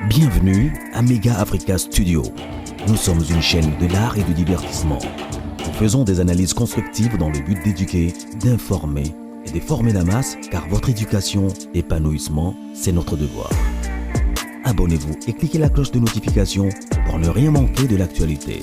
Bienvenue à Mega Africa Studio. Nous sommes une chaîne de l'art et du divertissement. Nous faisons des analyses constructives dans le but d'éduquer, d'informer et de former la masse, car votre éducation, épanouissement, c'est notre devoir. Abonnez-vous et cliquez la cloche de notification pour ne rien manquer de l'actualité.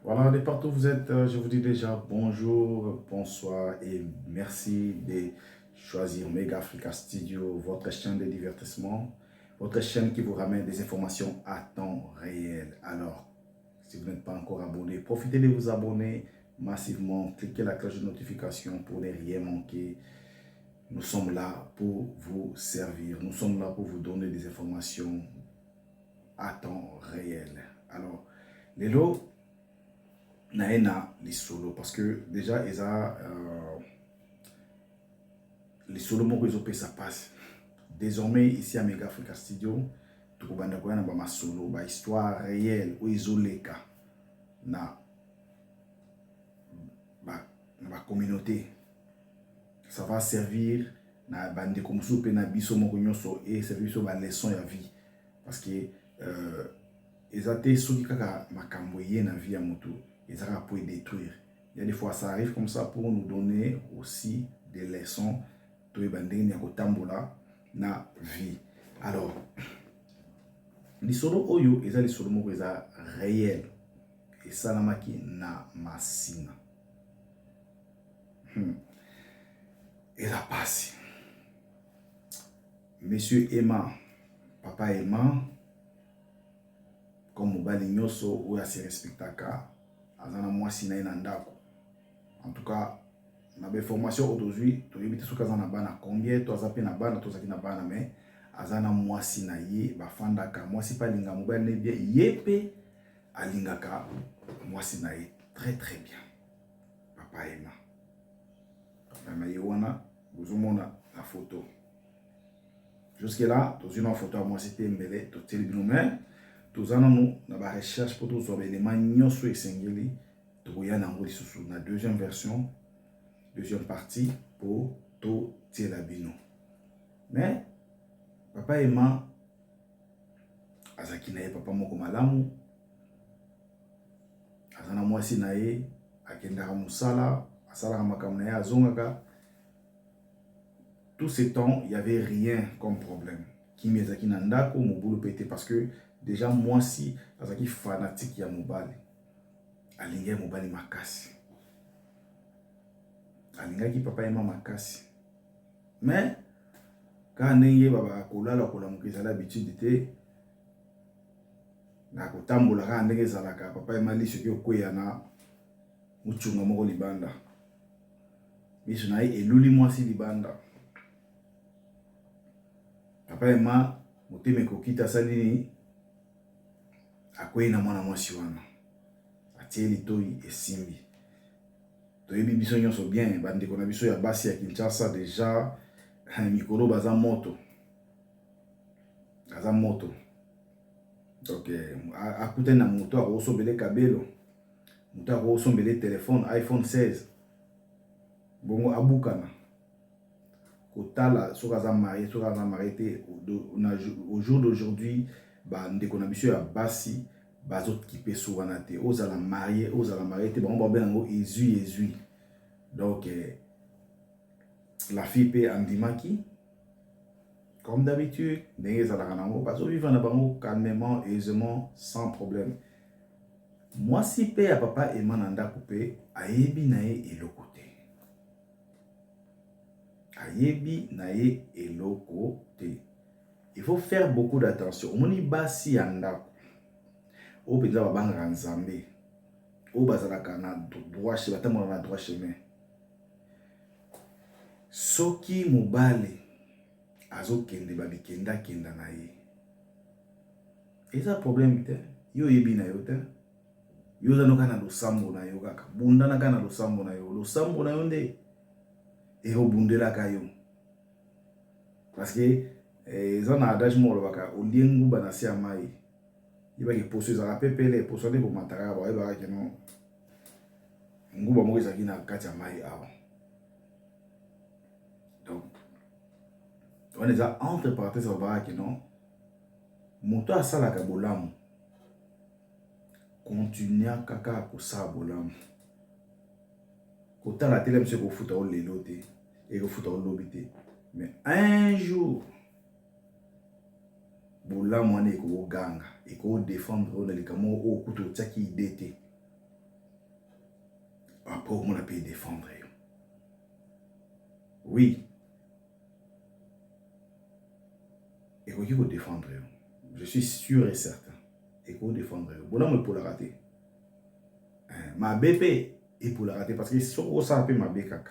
Voilà, de partout où vous êtes, je vous dis déjà bonjour, bonsoir et merci de choisir Mega Africa Studio, votre chaîne de divertissement, votre chaîne qui vous ramène des informations à temps réel. Alors, si vous n'êtes pas encore abonné, profitez de vous abonner massivement, cliquez la cloche de notification pour ne rien manquer. Nous sommes là pour vous servir, nous sommes là pour vous donner des informations à temps réel. Alors, les lots, naena les solos parce que déjà les solos moko ezo pesa passe. Désormais ici à Mega Africa Studio tout banda koya na ba solo ba histoire réelle ou izoleka na ba communauté. Ça va servir na bande comme soupe na biso moko nyonso et servir sur ba leçon ya vie parce que ezate soki kaka makambo ye na vie ya moto. Ils pour détruire. Il y a des fois, ça arrive comme ça pour nous donner aussi des leçons de na vie. Alors, les solos oyo, ils ont les solos moko réels. Et ça, namaki na masina. Et la passe. Monsieur Emma, papa Emma, comme mobali nyoso ou ya se respectaka. Azana mwasi na ndako. En tout cas, na be formation aujourd'hui, to yebite soka azana bana combien, to azape na bana, to zaki na bana mais azana mwasi na ye bafandaka mwasi pa linga mobile ne bien yepe alingaka mwasi na ye très très bien. Papa Emma. Papa Yewana, vous mona la photo. Jusque là, to une photo à moi c'était mbele, to telebino mais tous nous na ba recherche pour tous les éléments nyonso esengeli to ya na ngoli susu na deuxième version, deuxième partie pour to telabino. Mais papa Emma azaki na ye papa moko malamu azana mwasi na ye akendaka musala asala makambo na ye azongaka. Tout ce temps, il n'y avait rien comme problème. Kimi ezaki na ndako mobulu pété parce que déjà moi si azaki fanatique ya mobali. Alinga mobali makasi. Alinga ki papa Emma makasi. Mais quand ndenge baba kolala kolamuka ezala habitude te na kotambola ka ndenge ezalaka papa Emma li soki okweya na muchunga moko libanda. Miso na ye eluli mwasi libanda. Papa Emma moteme kokita salini akwei na mwana mwasi wana atie litoi esimbi toyebi biso nyonso bien bandeko na biso ya basi ya Kinshasa déjà mikolo baza moto donc akute na moto akosombele kabelo moto akosombele téléphone iPhone 16 bongo abukana kotala soka za marié au jour d'aujourd'hui ba ndeko na biso ya basi bazot kipe sowana te ozala marié te bango ba benango ezui donc la fille pe andimaki comme d'habitude ndenge ezalaka nango bazo vivre na bango calmement aisément sans problème. Moi si pe ya papa Emma na ndako pe ayebi na ye eloko te. Ayebi na ye eloko te. Il faut faire beaucoup d'attention. Omoni basi ya ndako. O penza babanga nzambe. O bazalaka na droit chemin, batambola na droit chemin. Soki mobali azokende babikenda kenda na ye. Eza problème te. Yo yebi na yo te. Yo zanoka na losambo na yo kaka. Bundana ka na losambo na yo. Losambo na yo nde ebundelaka yo. Parce que ils ont un adage mort baka oliengu banasi amai il va y poser ça pepele poser des matara ba il va que non nguba mo ezaki na kati ya mai awa. Donc on est entre parenthèses ba que non moto asalaka bolamu continuer kaka kosala bolamu kotala tele monsieur kofuta o lelo te et kofuta o lobi te, mais un jour bolamu wana ekoganga ekodefendre o na likamo o kutu otiaki ide te après on a pu défendre. Oui, et qu'on peut défendre, je suis sûr et certain. Et qu'on défendre. Bon, on peut la rater. Ma BP est pour la rater parce que si on s'appelle ma BKK,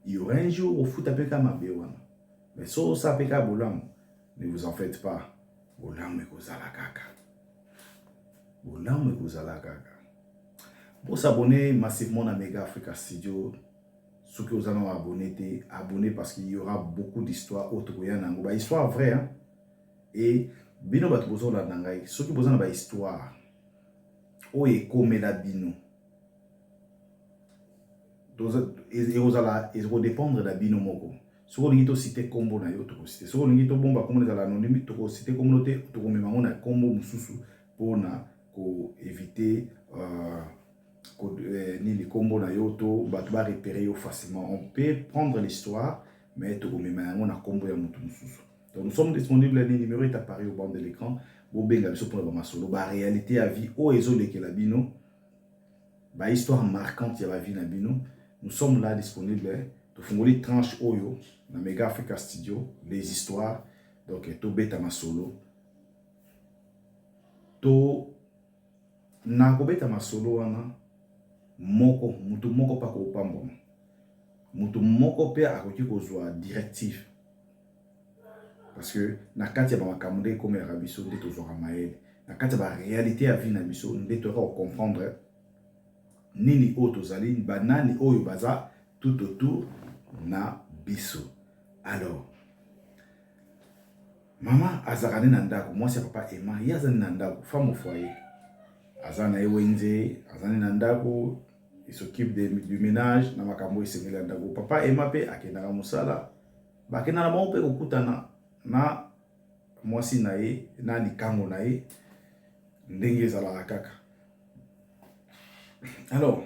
il y aura un jour où fout à PK ma B1. Mais si on s'appelle Bolam, ne vous en faites pas. Bolam est cause à la caca. Bolam est cause à la caca. Pour s'abonner massivement à Mega Africa Studio, ceux qui vous ont abonné, abonnez parce qu'il y aura beaucoup d'histoires autres. Histoire vraie, hein? Et bino bat bozo la nangai, ceux qui bozo na ba histoire. O e komela bino. Et ozala et dépendre da bino moko. Soko lingi to cité kombo na yo to cité. Soko lingi to bomba kombo na la anonyme to cité communauté to memango na kombo mususu pona ko éviter ni les combos na yo to batu ba repérer yo facilement. On peut prendre l'histoire mais to memango na kombo ya mutu mususu. Donc nous sommes disponibles, les numéros est apparu au bord de l'écran. Bobenga biso pour la solo. Ba réalité à vie o ezo de kelabino. Ba histoire marquante ya la vie na bino. Nous sommes là disponibles. To fungoli tranche oyo na Mega Africa Studio les histoires. Donc to beta ma solo. To na ko beta ma solo wana moko mutu moko pa ko pambo. Mutu moko pe akoki kozwa directive. Parce que na kati ya bamakambo comme rabiso nde tozwaka mayele na kati ya réalité ya vie na biso nde toka comprendre nini oyo tozali banani oyo baza tout autour na biso. Alors mama azalaka na ndako, mwasi ya papa Emma ye azali na ndako, femme au foyer aza na ye wenze azali na ndako, il s'occupe du ménage na makambo esengeli ya ndako. Papa Emma pe akendaka mosala bakendana bango mpe kokutana na mwasi na ye na likango na ye ndenge ezalaka kaka. Alors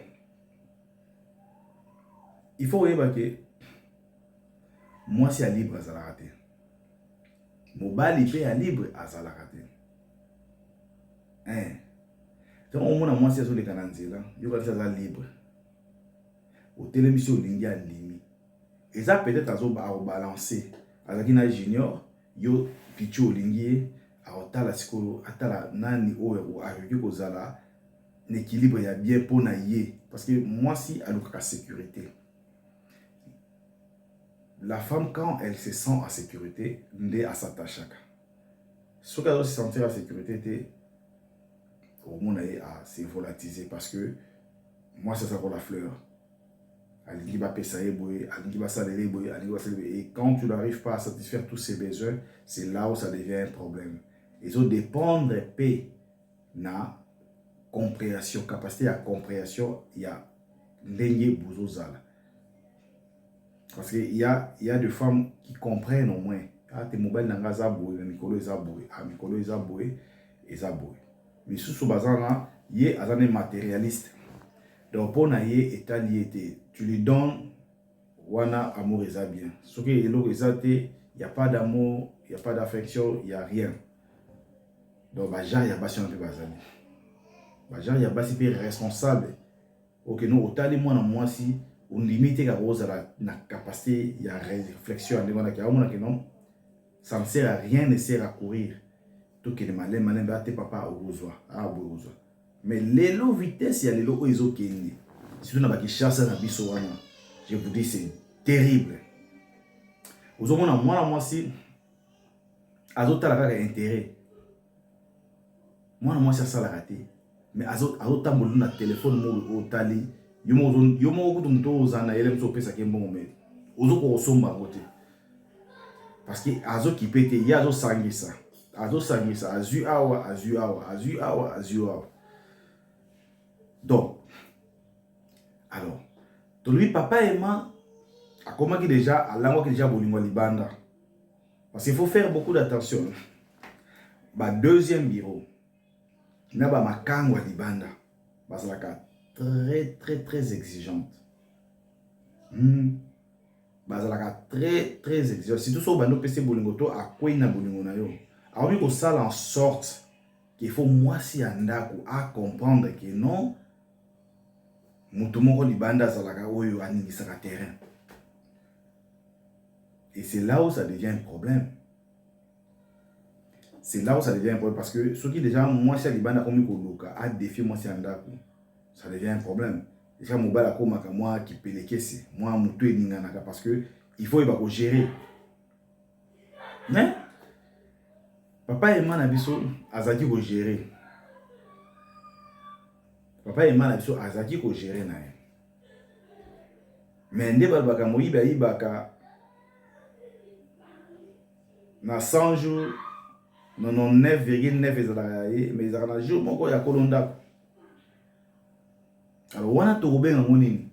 il faut oyeba ke mwasi ya libre azalaka te, mobali pe ya libre azalaka te. Donc omona mwasi azoleka na nzela yokanisi aza libre otelemisi olingi alimi eza peut-être azobalancer azaki na junior yo pichu olingi aotala sikolo atala nani oyo ayoki kozala un équilibre ya bien pour na ye parce que moi si alukaka sécurité. La femme quand elle se sent en sécurité ndé à s'attachaka. Ce qu'elle doit se sentir en sécurité au monde à se volatiser parce que moi c'est ça pour la fleur. Et quand tu n'arrives pas à satisfaire tous ces besoins, c'est là où ça devient un problème. Ils ont dépendre paix na compréhension, capacité à compréhension, il y a l'enye bouzozala. Parce qu'il y a des femmes qui comprennent au moins. Ah, tes mobiles n'anga zaboué, Mikolo zaboué, ah Mikolo zaboué, et zaboué. Mais sous ce bazar-là, il y a un matérialiste. Donc pour naïe état lié, tu lui donnes wana amour eza bien. Ce qui est l'eau il n'y a pas d'amour, il n'y a pas d'affection, il n'y a rien. Donc bajar ya basi on peut bazali. Bajar ya basi pe responsable. OK non otali moi si on limite ka rose na capacité ya réflexion en que non ça ne sert à rien, ne sert à courir. Tout que les malin ba te papa au besoin. Ah besoin. Mais l'élo vitesse, il y a l'élo oizo kendi. Si vous n'avez pas chasse na biso wana, je vous dis c'est terrible. Vous avez moi si azota la kaka intérêt. Moi ça la raté. Mais azota molu na téléphone mo otali, yomo ko tumto ozana ele mso pesa ke mbongo me. Ozo ko somba ngote. Parce que azo ki pété, ya zo sangisa. azosangisa azwi awa azwi awa azwi awa azwi awa. Donc alors tolobi papa Emma akomaki déjà alangwaki déjà bolingo libanda, parce qu'il faut faire beaucoup d'attention. Deuxième bureau na makango libanda bazalaka très très très exigeante. Bazalaka très très exigeante, surtout so bando pese bolingo to akwei na bolingo na yo. Alors il faut en sorte qu'il faut moi si andako à comprendre que non mutu moko libanda azalaka oyo aningisaka terrain. Et c'est là où ça devient un problème. C'est là où ça devient un problème, parce que ceux qui déjà moi si libanda comme koloka a défier moi si andako, ça devient un problème. Déjà mobala komaka moi qui pelekese moi mutu eninganaka, parce que il faut y gérer. Mais papa Emma na biso azaki ko gérer. Papa Emma na biso azaki ko gérer na ye. Mais nde balbaka moyiba ibaka na 100 jours 99,9 ezalaka ye, mais ezalaka na jour moko ya kolonda. Alors wana tokobenga nini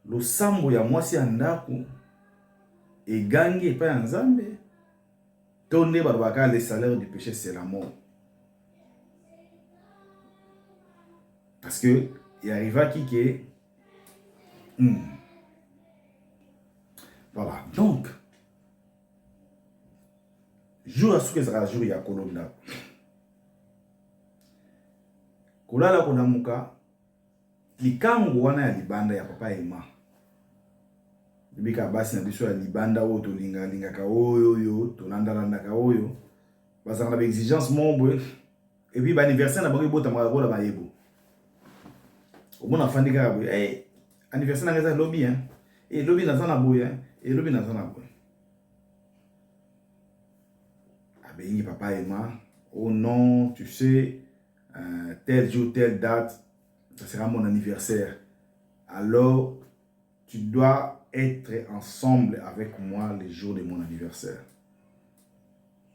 losambo ya mwasi ya ndako egangi epai ya Nzambe, to nde balobaka le salaire du péché c'est la mort. Parce que il arriva qui que voilà, donc jour à ce que sera jour ya kolonda kolala konamuka likango wana ya libanda ya papa Emma bika basi na biso ya libanda oyo tolinga oyo tolandaka oyo bazanga ba exigence mombo, et puis ba anniversaire na bango bota mwa rola bayebo omona fandika boye anniversaire na ngeza lobby et lobby na zana boye et lobby na zana boye abengi papa Emma, oh non tu sais tel jour telle date ça sera mon anniversaire, alors tu dois être ensemble avec moi les jours de mon anniversaire.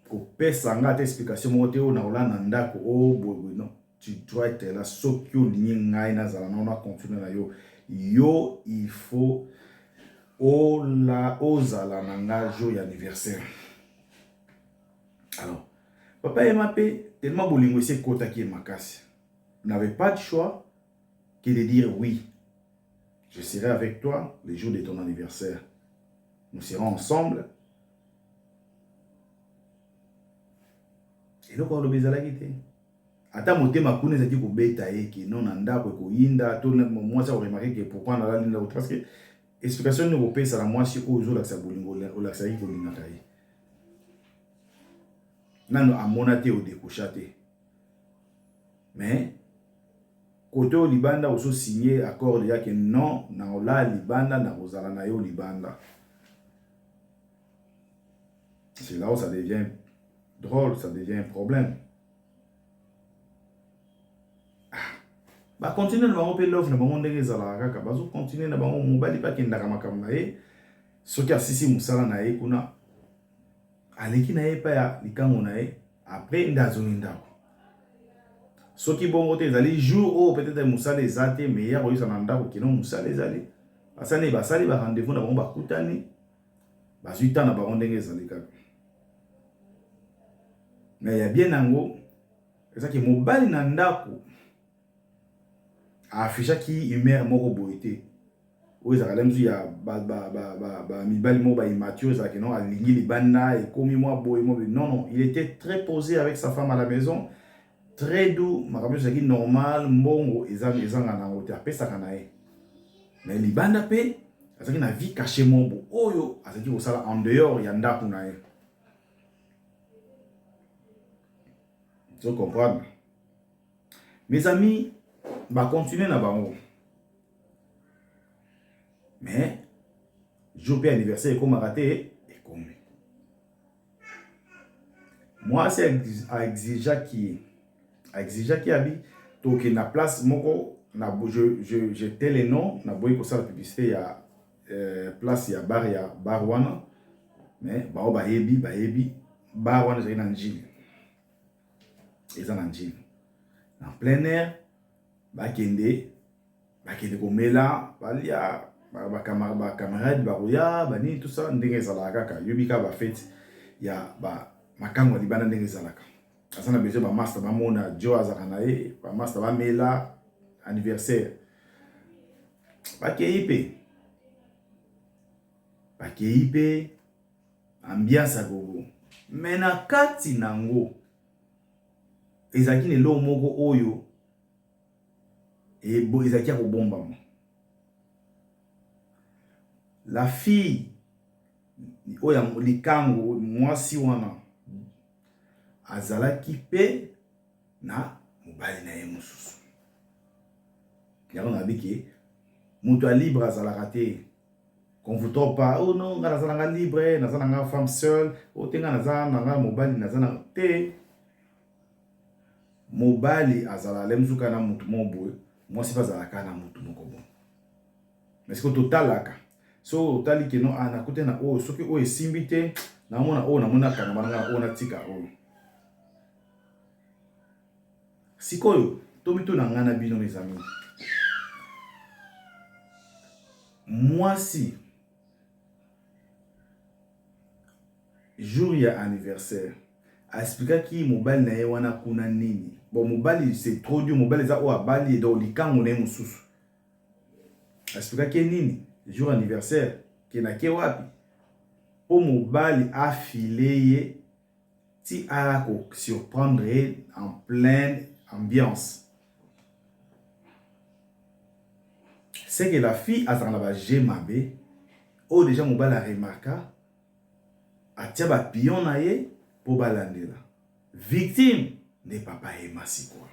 Kopesa nga explication mote o na ola na ndako o boy non, tu dois être là soki o lingi ngai na zala na continuer na yo il faut o la ozala na nga jour anniversaire. Alors papa Emma pe tellement bolingo ese kota ki makasi n'avait pas de choix que de dire oui, je serai avec toi les jours de ton anniversaire. Nous serons ensemble. Et donc on le bezala kite. Ata motema kune zaki ko beta eke non anda ko yinda to moi ça remarquer que pourquoi on a linda parce que explication ne repère ça la moi si ozo la sa bolingo la sa ko linga kai. Nano amonate o décochate. Mais côté au libanda aussi signé accord déjà que non na ola libanda na ozala na yo libanda. C'est là où ça devient drôle, ça devient un problème. Continuer na bango pe love na bango ndenge ezala kaka bazo continuer na bango mobali pa kendaka makambo na ye soki asisi musala na ye kuna aleki na ye pa ya likango na ye après ndazo ndako. Soki bongo te ezali jour o peut-être musala ezate mais ya koyisa na ndako kino musala ezali asane basali ba rendez-vous na bango bakutani bazuita na bango ndenge ezali kaka. Mais ya bien nango ezaki mobali na ndako afisha ki humeur moko boité oyo ezaka mzu ya mibali moko ba immature ezalaki non alingi libanda ekomi mwa boye mo non il était très posé avec sa femme à la maison, très doux, makambo ezalaki normal mbongo ezanga nango te apesaka na ye. Mais libanda pe azalaki na vie cachée mombo oyo azalaki kosala en dehors ya ndako na ye. Tu comprends? Mes amis, va continuer na bango. Mais jour pe anniversaire comme raté et comme moi c'est à exiger qui abi to que na place moko na je tel les noms na boy ko sala publicité ya place ya bar wana mais ba yebi bar wana j'ai na njili eza na njila en plein air bakende komela balia bacamarade bakoya banini tout ça ndenge ezalaka kaka yobi kaka bafete ya makango ya libanda ndenge ezalaka aza na besoin bamaster bamona jo azalaka na ye bamaster bamela anniversaire bakei mpe ambiance ya gogo me na kati nango ezalaki na eloko moko oyo ezalaki ya kobombama. La fille oyo likango mwasi wana azalaki pe na mobali na ye mosusu yango nabi ke moto ya libre azalaka te conforto pa oh non nga naza nanga libre naza nanga femme seule o te nga naza nanga mobali naza na te mobali azala le mzuka na mutu mo boye mwasi mpe azalaka na mutu moko boye mais siko totalaka so otali ke no nakote na oyo soki oyo esimbi te namona oyo namonaka na bananga oyo natika oyo sikoyo tomito na nga na bino mes amis mwasi jour ya anniversaire asplikaki mobali na ye wana kuna nini bon mobali c'est trop dur mobali eza oyo abali donc likango na ye mosusu asplikaki nini jour anniversaire kenake wapi po mobali afile ye ti ala ko surprendre en pleine ambiance. C'est que la fille a dans la gemabe o déjà mobali a remarqué atia ba pion na ye po balandela victime de papa emasi quoi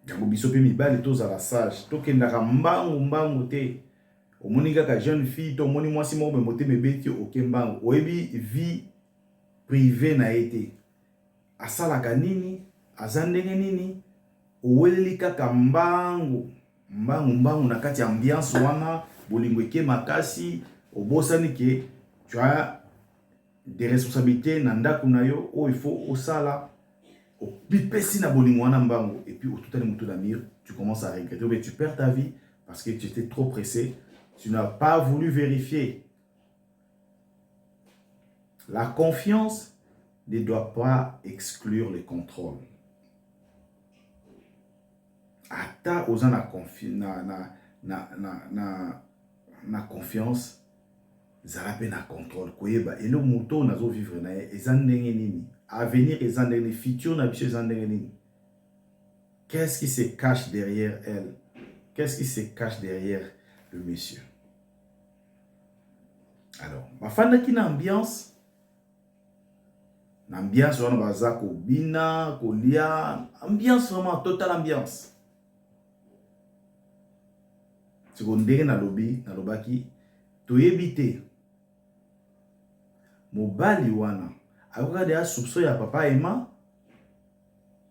yango biso pe mibali tozala sage tokendaka mbangu te omoni kaka jeune fille to moni mwasi moko motema ebeti oke mbangu oyebi vie privée na ye te asalaka nini aza ndenge nini oweleli kaka mbangu na kati ya ambiance wana bolingo eke makasi obosani ke tu as des responsabilités na ndako na yo il faut osala opipesi na bolingo wana mbangu et puis otutali mutu na mire tu commences à regretter mais tu perds ta vie parce que tu étais trop pressé tu n'as pas voulu vérifier. La confiance ne doit pas exclure le contrôle. Ata oza na confiance zala pe na contrôle koyeba elo moto nazo vivre na ye eza ndenge nini avenir eza ndenge futur na biso eza ndenge nini qu'est-ce qui se cache derrière elle qu'est-ce qui se cache derrière le monsieur. Alors bafandaki na ambiance wana baza kobina kolia ambiance vraiment total ambiance siko ndenge nalobaki toyebi te mobali wana akoka deja soupçon ya papa ema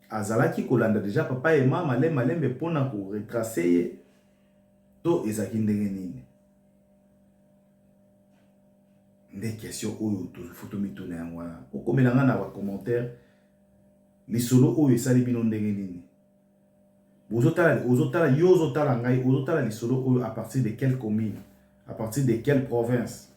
azalaki kolanda deja papa ema malembe mpona koretrace ye to ezalaki ndenge nini nde question oyo tofuto mituna yango wana okomela nga na bacommentaire lisolo oyo esali bino ndenge nini ozotala ngai ozotala lisolo oyo à partir de quelle commune à partir de quelle province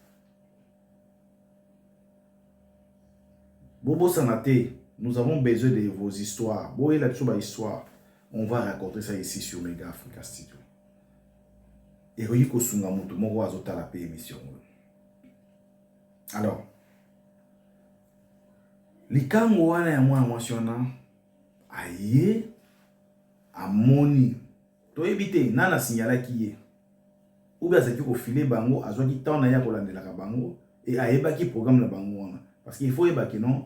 bobosana te nous avons besoin de vos histoires boyela biso bahistoire on va raconter ça ici sur Mega Africa Studio ekoki kosunga moto moko azotala pe émission oyo. Alors likango wana ya mwana mwasi wana aye amoni toyebi te nana asignalaki ye ou bien azalaki kofile bango azwaki temps na ye kolandelaka bango et ayebaki programme na bango wana parce qu'il faut yebaki non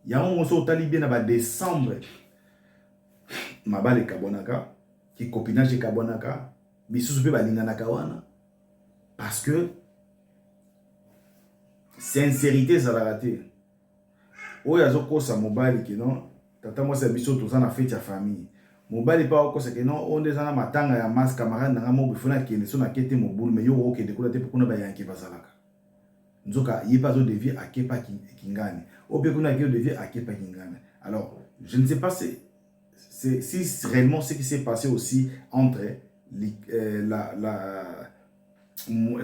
yango moso otali bien na décembre mabale kabonaka ki copinage kabonaka bisusu pe balinganaka wana parce que sincérité ezalaka te oyo azokosa mobali ke non tata mwasi ya biso toza na fete ya famille mobali mpe akokosa ke non oyo nde eza na matanga ya masse camarade nanga moko bifuna akende so nakete mobulu me yo okende kuna te mpe kuna bayanki bazalaka nzoka yeba zo devient akepa kingani ope kuna ke devient akepa kingani. Alors je ne sais pas si réellement ce qui s'est passé aussi entre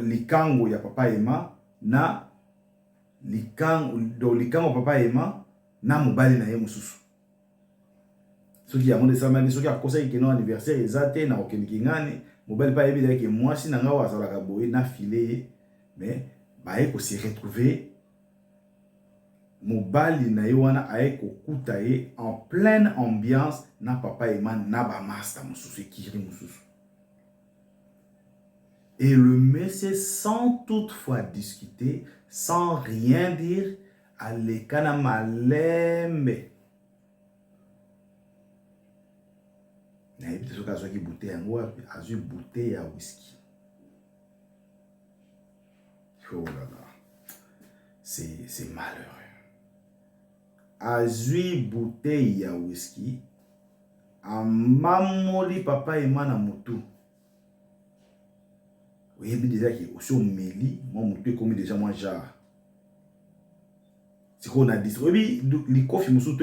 likango ya papa Emma na likango papa Emma na mobali na ye mususu. Soki ya monde samani soki akosa ikeno anniversaire ezate na okeniki ngani mobali pa yebi ke mwasi na ngawa azalaka boye na filet mais baye ko se retrouver mobali na ye wana aye ko kuta ye en pleine ambiance na papa Emma na ba master mususu ekiri mususu. Et le monsieur, sans toutefois discuter, sans rien dire, alekana malembe. Na yebite soka azwaki bouteille yango azwi bouteille ya whisky. Oh là là. C'est malheureux. Azwi bouteille ya whisky. Amamoli papa Emma na mutu. Oui, il déjà que aussi au Meli, moi mon truc comme déjà moi genre. C'est qu'on a dit. Oui, les coffres me sont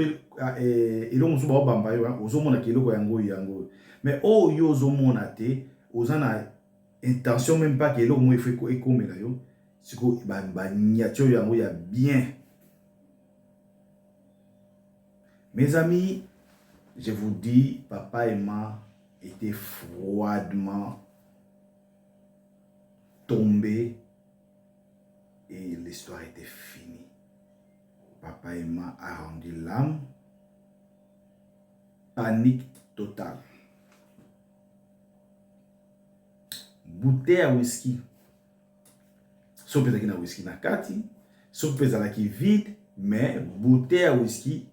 et l'on se bat bamba yo, aux hommes na kilo ko yango. Mais oh yo aux hommes na te, aux ana intention même pas que l'homme fait ko comme là yo. C'est ko ba niatio yango ya bien. Mes amis, je vous dis, papa Emma était froidement tombé et l'histoire était finie. Papa Emma a rendu l'âme. Panique totale. Bouteille à whisky. Sauf que na whisky na kati. Sauf que la qui vide. Mais bouteille à whisky.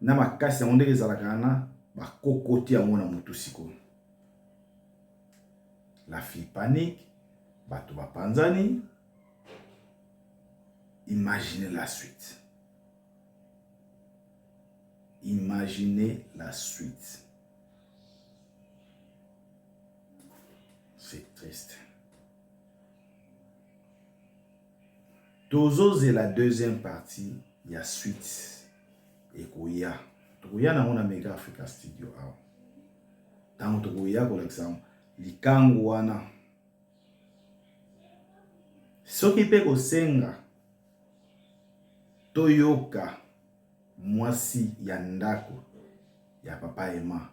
Na makasi ya ondeke zalaka na ba kokoti ya mona mutu siko. La fille panique. Bato bapanzani. Imaginez la suite. Imaginez la suite. C'est triste. Tozo c'est la deuxième partie. Il y a suite. Et Koya. Toya na mona Mega Africa Studio. Tango Toya pour l'exemple. Likango wana. Soki pe kosenga toyoka mwasi ya ndako ya papa Emma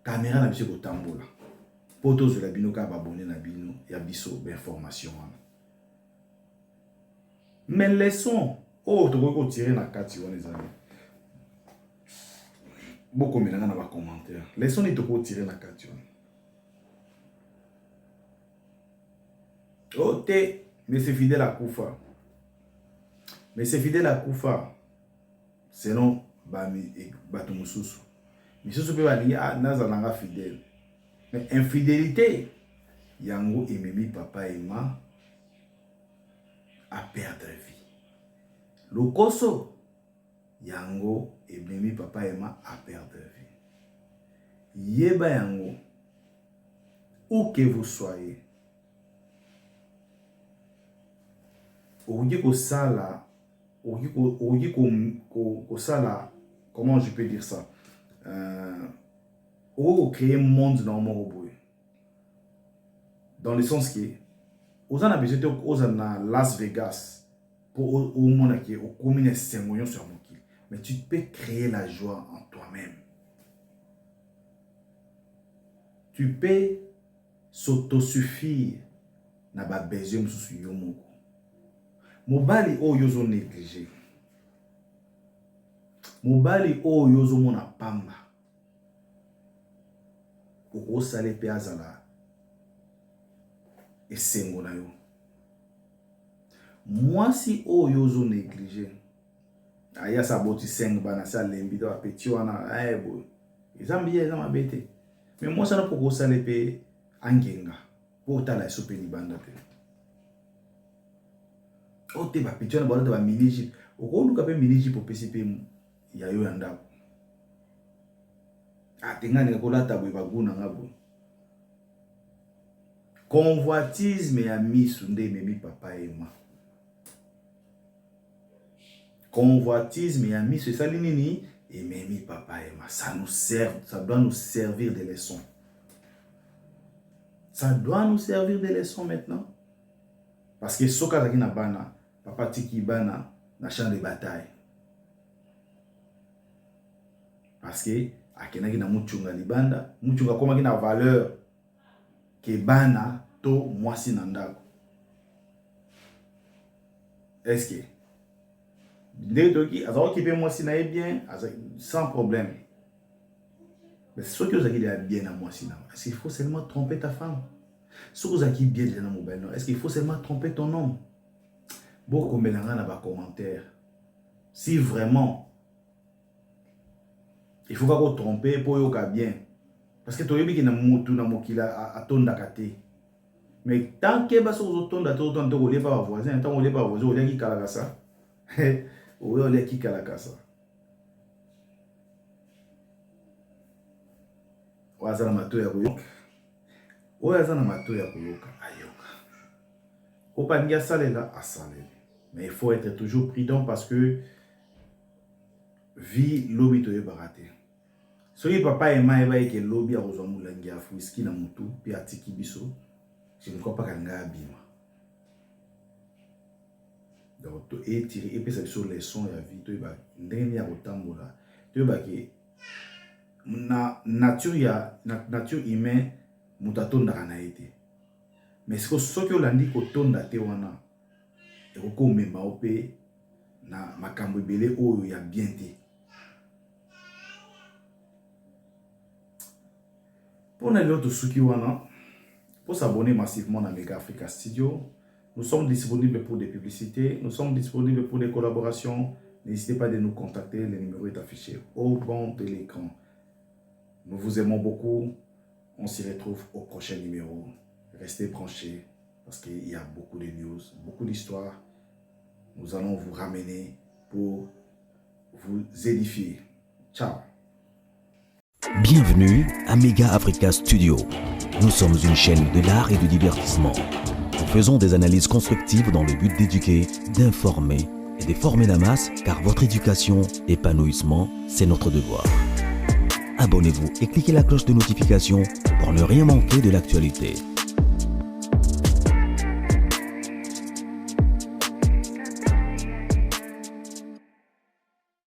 caméra na biso kotambola po tozela bino ka babone na bino ya biso d'information wana. Mais leçon tokoki kotirer na kati wana ezali bokomelanga na bacommentaire. Leçon ni tokoki kotirer na kati wana. Oh, mais c'est fidèle à Koufa. Mais c'est fidèle à Koufa. Sinon, Bato Moussoussou. Moussoussou peut dire, Nazalanga fidèle. Mais infidélité, Yango et Mimi, papa et Emma, à perdre vie. Lokoso, Yango et Mimi, papa et Emma, à perdre vie. Yeba Yango, où que vous soyez, comment je peux dire ça? Créer un monde dans le monde. Dans le sens que, vous avez besoin de Las Vegas pour au monde qui est au commune 5 millions sur mon kill. Mais tu peux créer la joie en toi-même. Tu peux s'autosuffire na ba besoin sur yomoko. Mobali o yozo négligé. Mobali o yozo mona pamba. Oko sale pe azala. Esengo na yo. Mwasi o yozo négligé. Aya saboti 5 bana sa lembi do apeti wana boy. Ezambi ezama bete. Mais moi ça na poko sale pe angenga. Po tala sope ni banda te. O te ba peti wana ba ba mini-jeep. Oko luka pe mini-jeep po PCP ya yo yanda. Atenga ne ko lata boy ba guna ngabo. Convoitisme ya miso nde memi papa ema. Convoitisme ya miso esali nini ememi papa ema. Ça doit nous servir de leçon. Ça doit nous servir de leçon maintenant. Parce que soka zaki na bana, papa tiki bana na champ de bataille. Parce que akenaki na muchunga libanda, muchunga komaki na valeur ke bana to mwasi na ndako. Est-ce que ndenge toki azaki pe mwasi na ye bien, sans problème. Mais ce que vous avez bien à mwasi na, est-ce qu'il faut seulement tromper ta femme? Ce que vous avez bien à mobile, est-ce qu'il faut seulement tromper ton homme? Beaucoup de gens dans les commentaires. Si vraiment il faut pas tromper pour yoka bien. Parce que tu as vu qu'il y a mutu na mokila a tonda kate. Mais tant que bas sur tonda to tonda to pas voisin, tant on pas voisin, on qui kalaka ça. On qui kalaka ça. Wazana mato ya kuyoka. Wazana mato ya kuyoka ayoka. Opangia salela asalele. Mais il faut être toujours prudent parce que vie lobi to yebaraté. Soki papa ema eba eke lobi a kozwa mulangi ya whisky na mutu pe atiki biso, je ne crois pas kanga abima. Donc to etiri epesa biso leçon ya vie to yeba ndenge ya kotambola. To yeba ke na nature humaine mutatonda na ete. Mais soki olandi kotonda te wana ekoko mema ope na makambo ebele oyo ya bien te. Pour s'abonner massivement à Mega Africa Studio, nous sommes disponibles pour des publicités, nous sommes disponibles pour des collaborations. N'hésitez pas à nous contacter, le numéro est affiché au bas de l'écran. Nous vous aimons beaucoup, on s'y retrouve au prochain numéro. Restez branchés parce qu'il y a beaucoup de news, beaucoup d'histoires. Nous allons vous ramener pour vous édifier. Ciao. Bienvenue à Mega Africa Studio. Nous sommes une chaîne de l'art et du divertissement. Nous faisons des analyses constructives dans le but d'éduquer, d'informer et de former la masse car votre éducation, épanouissement, c'est notre devoir. Abonnez-vous et cliquez la cloche de notification pour ne rien manquer de l'actualité.